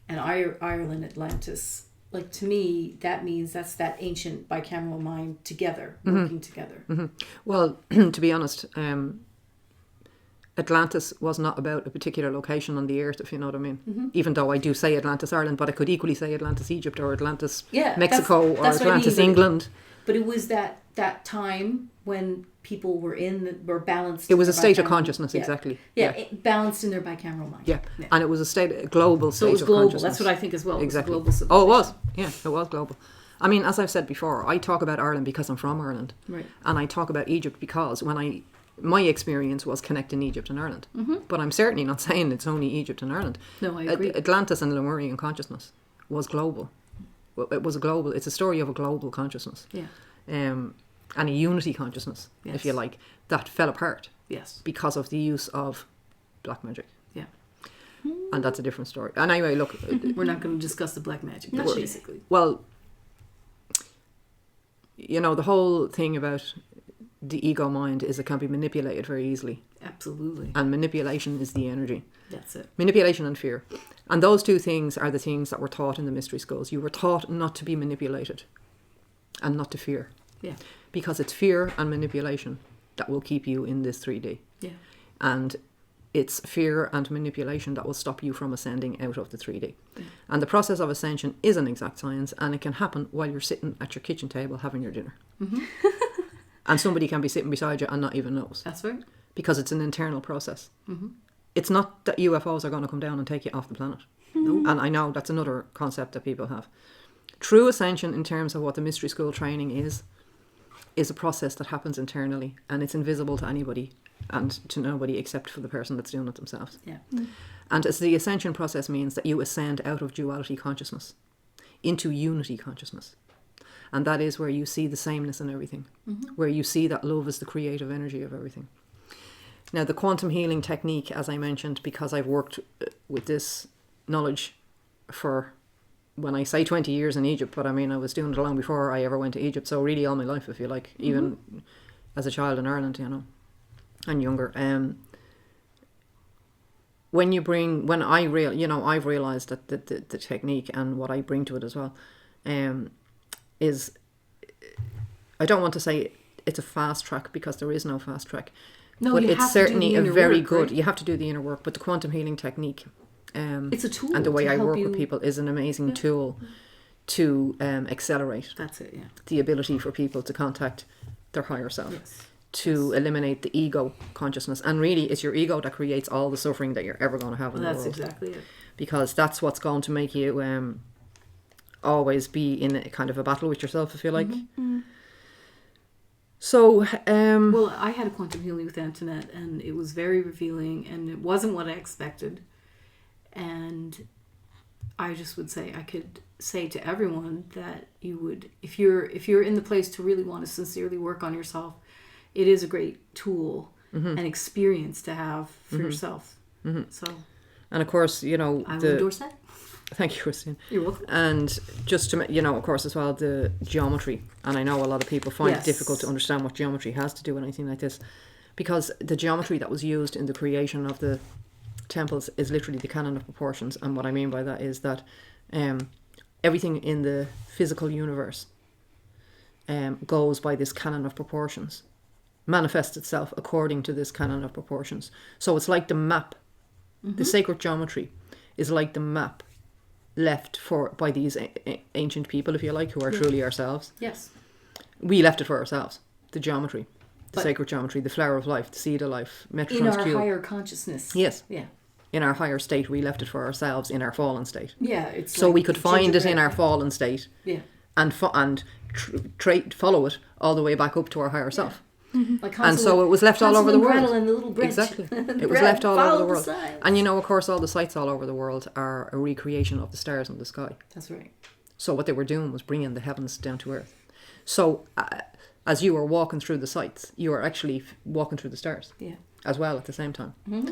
And Ireland, Atlantis. Like, to me, that means that's that ancient bicameral mind together, working together. Well, to be honest, Atlantis was not about a particular location on the earth, if you know what I mean. Even though I do say Atlantis, Ireland, but I could equally say Atlantis, Egypt, or Atlantis, Mexico, or Atlantis, England. But it was that time when people were balanced. It was in a their state of bicameral- consciousness, yeah. exactly. Balanced in their bicameral mind. Yeah. And it was a global state So it was of global. consciousness. That's what I think as well. Exactly. It was a global Oh, it was. civilization. Yeah, it was global. I mean, as I've said before, I talk about Ireland because I'm from Ireland. Right. And I talk about Egypt because my experience was connecting Egypt and Ireland. But I'm certainly not saying it's only Egypt and Ireland. No, I agree. Atlantis and Lemurian consciousness was global. It's a story of a global consciousness. Yeah. And a unity consciousness, if you like, that fell apart. Yes. Because of the use of black magic. Yeah. And that's a different story. And anyway, look. We're not going to discuss the black magic, No, basically. Well, you know, the whole thing about the ego mind is it can be manipulated very easily. Absolutely. And manipulation is the energy. That's it. Manipulation and fear. And those two things are the things that were taught in the mystery schools. You were taught not to be manipulated and not to fear. Yeah. Because it's fear and manipulation that will keep you in this 3D. Yeah. And it's fear and manipulation that will stop you from ascending out of the 3D. Yeah. And the process of ascension is an exact science, and it can happen while you're sitting at your kitchen table having your dinner. And somebody can be sitting beside you and not even notice. That's right. Because it's an internal process. It's not that UFOs are going to come down and take you off the planet. No. And I know that's another concept that people have. True ascension, in terms of what the mystery school training is a process that happens internally, and it's invisible to anybody and to nobody except for the person that's doing it themselves. Yeah. And as the ascension process means that you ascend out of duality consciousness into unity consciousness. And that is where you see the sameness in everything, where you see that love is the creative energy of everything. Now, the quantum healing technique, as I mentioned, because I've worked with this knowledge for, when I say 20 years in Egypt, but I mean, I was doing it long before I ever went to Egypt. So really all my life, if you like, even as a child in Ireland, you know, and younger. I've realized that the technique and what I bring to it as well, is, I don't want to say it's a fast track because there is no fast track. No, but you it's have to do certainly the a inner very work, good, right? you have to do the inner work, but the quantum healing technique, it's a tool. and the way to I help work you. with people is an amazing tool to accelerate. That's it, yeah. The ability for people to contact their higher self. Yes. To eliminate the ego consciousness. And really, it's your ego that creates all the suffering that you're ever going to have in the world. That's exactly it. Because that's what's going to make you always be in a kind of a battle with yourself, if you like. Mm-hmm. So, well, I had a quantum healing with Antoinette, and it was very revealing, and it wasn't what I expected. And I just would say, I could say to everyone that you would, if you're in the place to really want to sincerely work on yourself, it is a great tool and experience to have for yourself. Mm-hmm. So, and of course, you know, I will endorse that. Thank you, Christine. You're welcome. And just to, you know, of course, as well, the geometry. And I know a lot of people find it difficult to understand what geometry has to do with anything like this, because the geometry that was used in the creation of the temples is literally the canon of proportions. And what I mean by that is that everything in the physical universe goes by this canon of proportions, manifests itself according to this canon of proportions. So it's like the map. The sacred geometry is like the map left by these ancient people, if you like, who are truly ourselves. Yes. We left it for ourselves. The geometry, the sacred geometry, the flower of life, the seed of life, Metatron's cube. In our higher consciousness. Yes. Yeah. In our higher state, we left it for ourselves in our fallen state. Yeah, it's so like we could find it in our fallen state. Yeah. And follow it all the way back up to our higher self. Mm-hmm. Like and so it was left all over the world. And the little bridge. Exactly. It was left all over the world. And you know, of course, all the sites all over the world are a recreation of the stars in the sky. That's right. So what they were doing was bringing the heavens down to earth. So as you were walking through the sites, you were actually walking through the stars as well at the same time. Mm-hmm.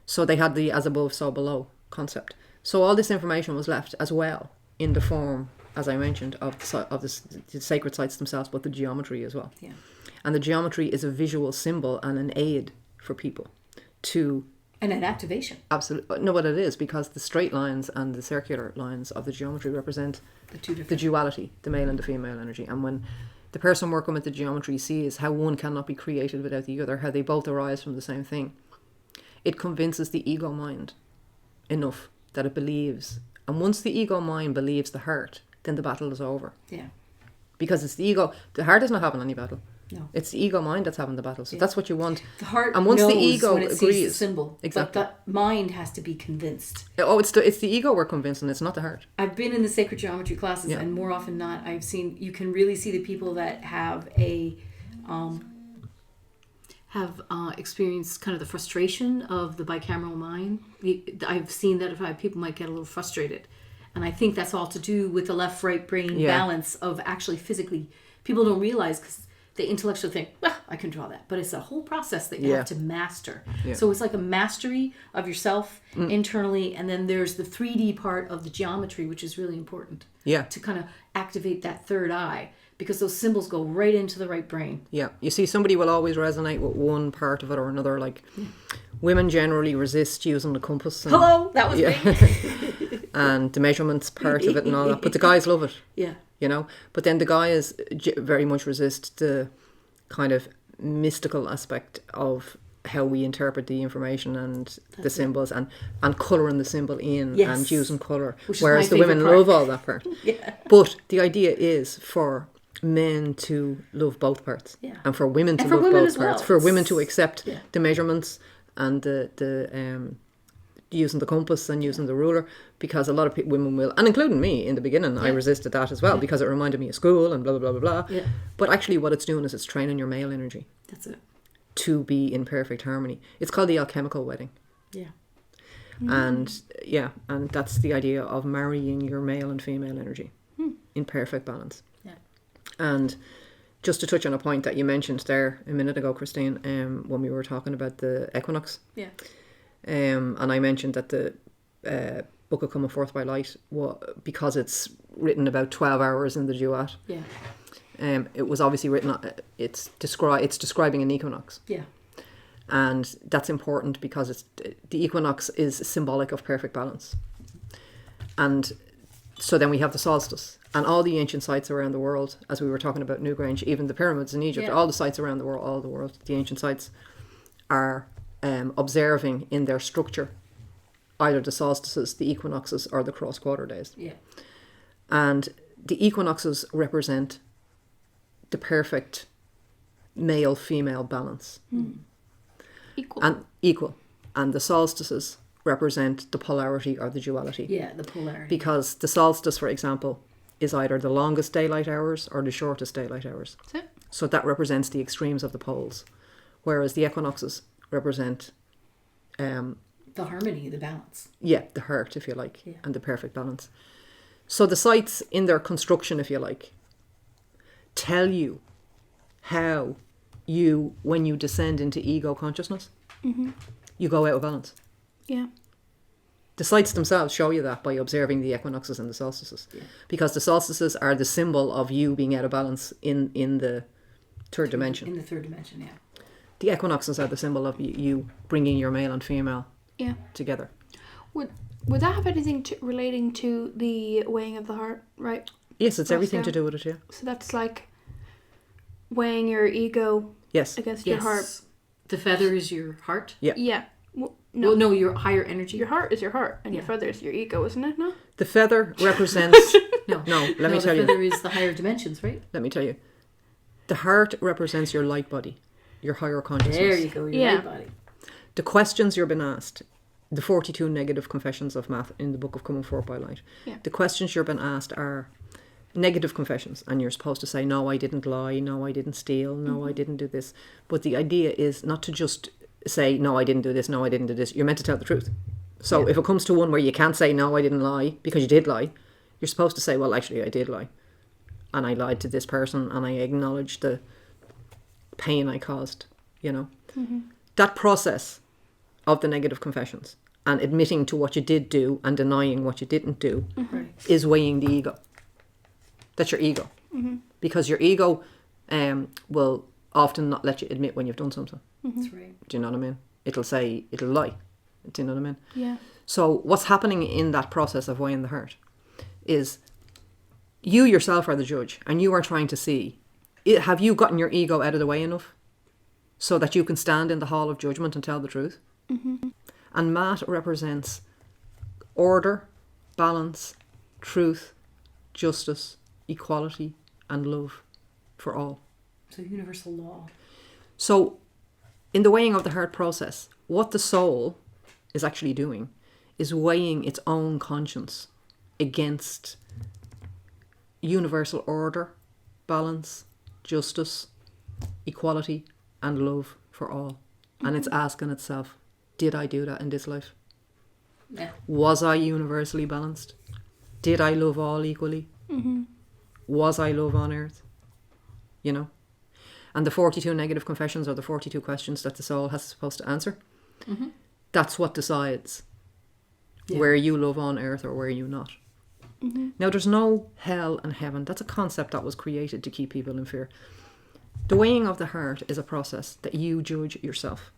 So they had the as above, so below concept. So all this information was left as well in the form, as I mentioned, of the sacred sites themselves, but the geometry as well. Yeah. And the geometry is a visual symbol and an aid for people to... And an activation. Absolutely. No, what it is, because the straight lines and the circular lines of the geometry represent the duality, the male and the female energy. And when the person working with the geometry sees how one cannot be created without the other, how they both arise from the same thing, it convinces the ego mind enough that it believes. And once the ego mind believes the heart, then the battle is over. Yeah. Because it's the ego. The heart is not having any battle. No. It's the ego mind that's having the battle. So that's what you want. The heart and once knows the ego when it agrees, sees the symbol. Exactly. But the mind has to be convinced. Oh, it's the ego we're convincing. It's not the heart. I've been in the sacred geometry classes, and more often than not, I've seen, you can really see the people that have experienced kind of the frustration of the bicameral mind. I've seen that people might get a little frustrated. And I think that's all to do with the left-right brain balance of actually physically. People don't realize, because they intellectually think, well, I can draw that. But it's a whole process that you have to master. Yeah. So it's like a mastery of yourself internally. And then there's the 3D part of the geometry, which is really important. Yeah. To kind of activate that third eye. Because those symbols go right into the right brain. Yeah. You see, somebody will always resonate with one part of it or another. Like, women generally resist using the compass. And, hello, that was me. And the measurements part of it and all that. But the guys love it. Yeah. You know? But then the guys very much resist the kind of mystical aspect of how we interpret the information and the symbols and colouring the symbol in and using colour. Whereas the women love all that part. But the idea is for men to love both parts and for women to love both parts, for women to accept the measurements and the using the compass and using the ruler, because a lot of women will, and including me in the beginning, I resisted that as well because it reminded me of school and blah blah blah blah blah. But actually what it's doing is it's training your male energy. That's it. To be in perfect harmony. It's called the alchemical wedding. Yeah. And and that's the idea of marrying your male and female energy in perfect balance. And just to touch on a point that you mentioned there a minute ago, Christine, when we were talking about the equinox. Yeah. And I mentioned that the Book of Coming Forth by Light, because it's written about 12 hours in the duat. Yeah. It was obviously written. It's describing an equinox. Yeah. And that's important because the equinox is symbolic of perfect balance. And so then we have the solstice. And all the ancient sites around the world, as we were talking about Newgrange, even the pyramids in Egypt, all the sites around the world, the ancient sites are observing in their structure either the solstices, the equinoxes, or the cross-quarter days. Yeah. And the equinoxes represent the perfect male-female balance. Equal. And the solstices represent the polarity or the duality. Yeah, the polarity. Because the solstice, for example, is either the longest daylight hours or the shortest daylight hours. That's it. So that represents the extremes of the poles. Whereas the equinoxes represent... the harmony, the balance. Yeah, the heart, if you like, and the perfect balance. So the sites in their construction, if you like, tell you how you, when you descend into ego consciousness, you go out of balance. Yeah. The sites themselves show you that by observing the equinoxes and the solstices. Yeah. Because the solstices are the symbol of you being out of balance in the third dimension. In the third dimension, yeah. The equinoxes are the symbol of you bringing your male and female together. Would that have anything relating to the weighing of the heart, right? Yes, it's everything to do with it, yeah. So that's like weighing your ego against your heart. The feather is your heart? Yeah. Yeah. No, your higher energy. Your heart is your heart, and your feather is your ego, isn't it? No? The feather represents... No, let me tell you. The feather is the higher dimensions, right? Let me tell you. The heart represents your light body, your higher consciousness. There you go, your light body. The questions you've been asked, the 42 negative confessions of math in the book of Coming Forth by Light. Yeah. The questions you've been asked are negative confessions, and you're supposed to say, no, I didn't lie, no, I didn't steal, no, I didn't do this. But the idea is not to just say, no, I didn't do this, no, I didn't do this. You're meant to tell the truth. So if it comes to one where you can't say, no, I didn't lie, because you did lie, you're supposed to say, well, actually, I did lie. And I lied to this person, and I acknowledged the pain I caused, you know. That process of the negative confessions and admitting to what you did do and denying what you didn't do is weighing the ego. That's your ego. Because your ego will often not let you admit when you've done something. That's right. Do you know what I mean? It'll lie. Do you know what I mean? Yeah. So what's happening in that process of weighing the heart is you yourself are the judge, and you are trying to see, have you gotten your ego out of the way enough so that you can stand in the hall of judgment and tell the truth? And Maat represents order, balance, truth, justice, equality, and love for all. So universal law. So in the weighing of the heart process, what the soul is actually doing is weighing its own conscience against universal order, balance, justice, equality, and love for all. And it's asking itself, did I do that in this life? Yeah. Was I universally balanced? Did I love all equally? Was I love on earth? You know? And the 42 negative confessions are the 42 questions that the soul has supposed to answer. That's what decides where you love on earth or where you not. Now, there's no hell and heaven. That's a concept that was created to keep people in fear. The weighing of the heart is a process that you judge yourself.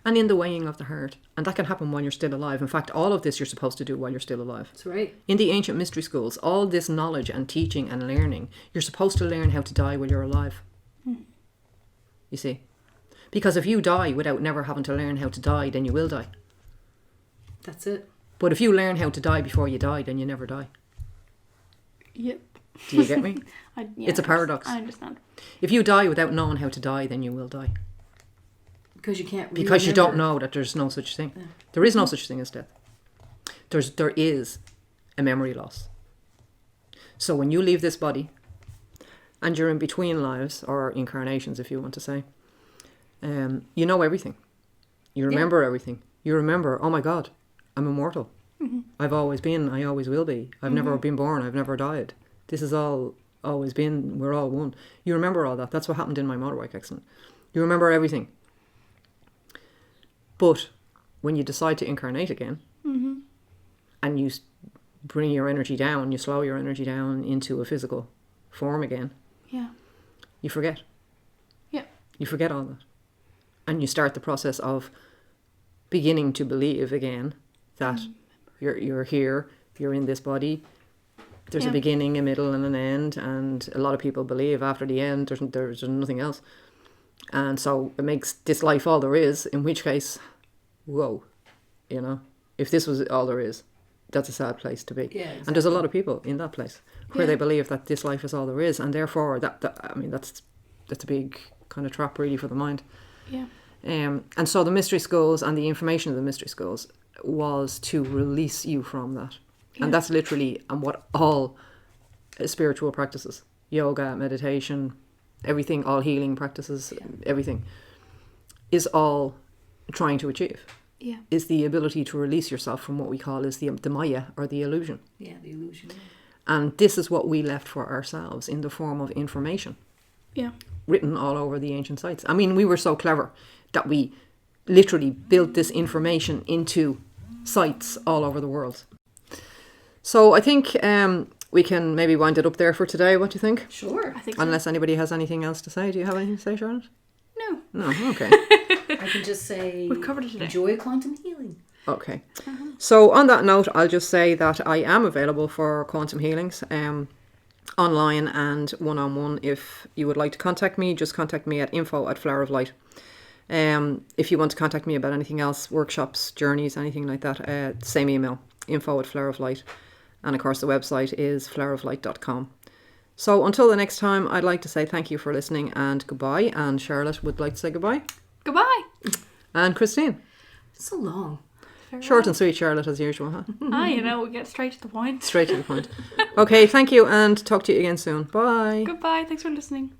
And in the weighing of the heart, and that can happen while you're still alive. In fact, all of this you're supposed to do while you're still alive. That's right. In the ancient mystery schools, all this knowledge and teaching and learning, you're supposed to learn how to die while you're alive. You see? Because if you die without never having to learn how to die, then you will die. That's it. But if you learn how to die before you die, then you never die. Yep. Do you get me? It's a paradox. I understand. If you die without knowing how to die, then you will die. Because you can't Because you don't know that there's no such thing. Yeah. There is no such thing as death. There is a memory loss. So when you leave this body, and you're in between lives, or incarnations if you want to say, you know everything. You remember everything. You remember, oh my God, I'm immortal. I've always been, I always will be. I've never been born, I've never died. This has all always been, we're all one. You remember all that. That's what happened in my motorbike accident. You remember everything. But when you decide to incarnate again, and you bring your energy down, you slow your energy down into a physical form again, you forget. Yeah. You forget all that. And you start the process of beginning to believe again that you're here, you're in this body. There's a beginning, a middle, and an end. And a lot of people believe after the end, there's nothing else. And so it makes this life all there is, in which case, whoa, you know, if this was all there is, that's a sad place to be. Yeah, exactly. And there's a lot of people in that place where they believe that this life is all there is, and therefore that's a big kind of trap really for the mind. Yeah. And so the mystery schools and the information of the mystery schools was to release you from that. Yeah. And that's literally what all spiritual practices, yoga, meditation, everything, all healing practices, everything is all trying to achieve. Yeah. Is the ability to release yourself from what we call is the Maya, or the illusion. Yeah, the illusion. Yeah. And this is what we left for ourselves in the form of information. Yeah. Written all over the ancient sites. I mean, we were so clever that we literally built this information into sites all over the world. So I think we can maybe wind it up there for today. What do you think? Sure. I think Unless anybody has anything else to say. Do you have anything to say, Charlotte? No. No, okay. I can just say we've covered it today. Enjoy quantum healing. Okay. So on that note, I'll just say that I am available for quantum healings online and one-on-one. If you would like to contact me, just contact me at info@floweroflight. If you want to contact me about anything else, workshops, journeys, anything like that, same email, info@floweroflight. And of course the website is floweroflight.com. So until the next time, I'd like to say thank you for listening and goodbye. And Charlotte would like to say goodbye. Goodbye. And Christine. So long. Short and sweet, Charlotte, as usual, huh? We get straight to the point. Straight to the point. Okay, thank you, and talk to you again soon. Bye. Goodbye. Thanks for listening.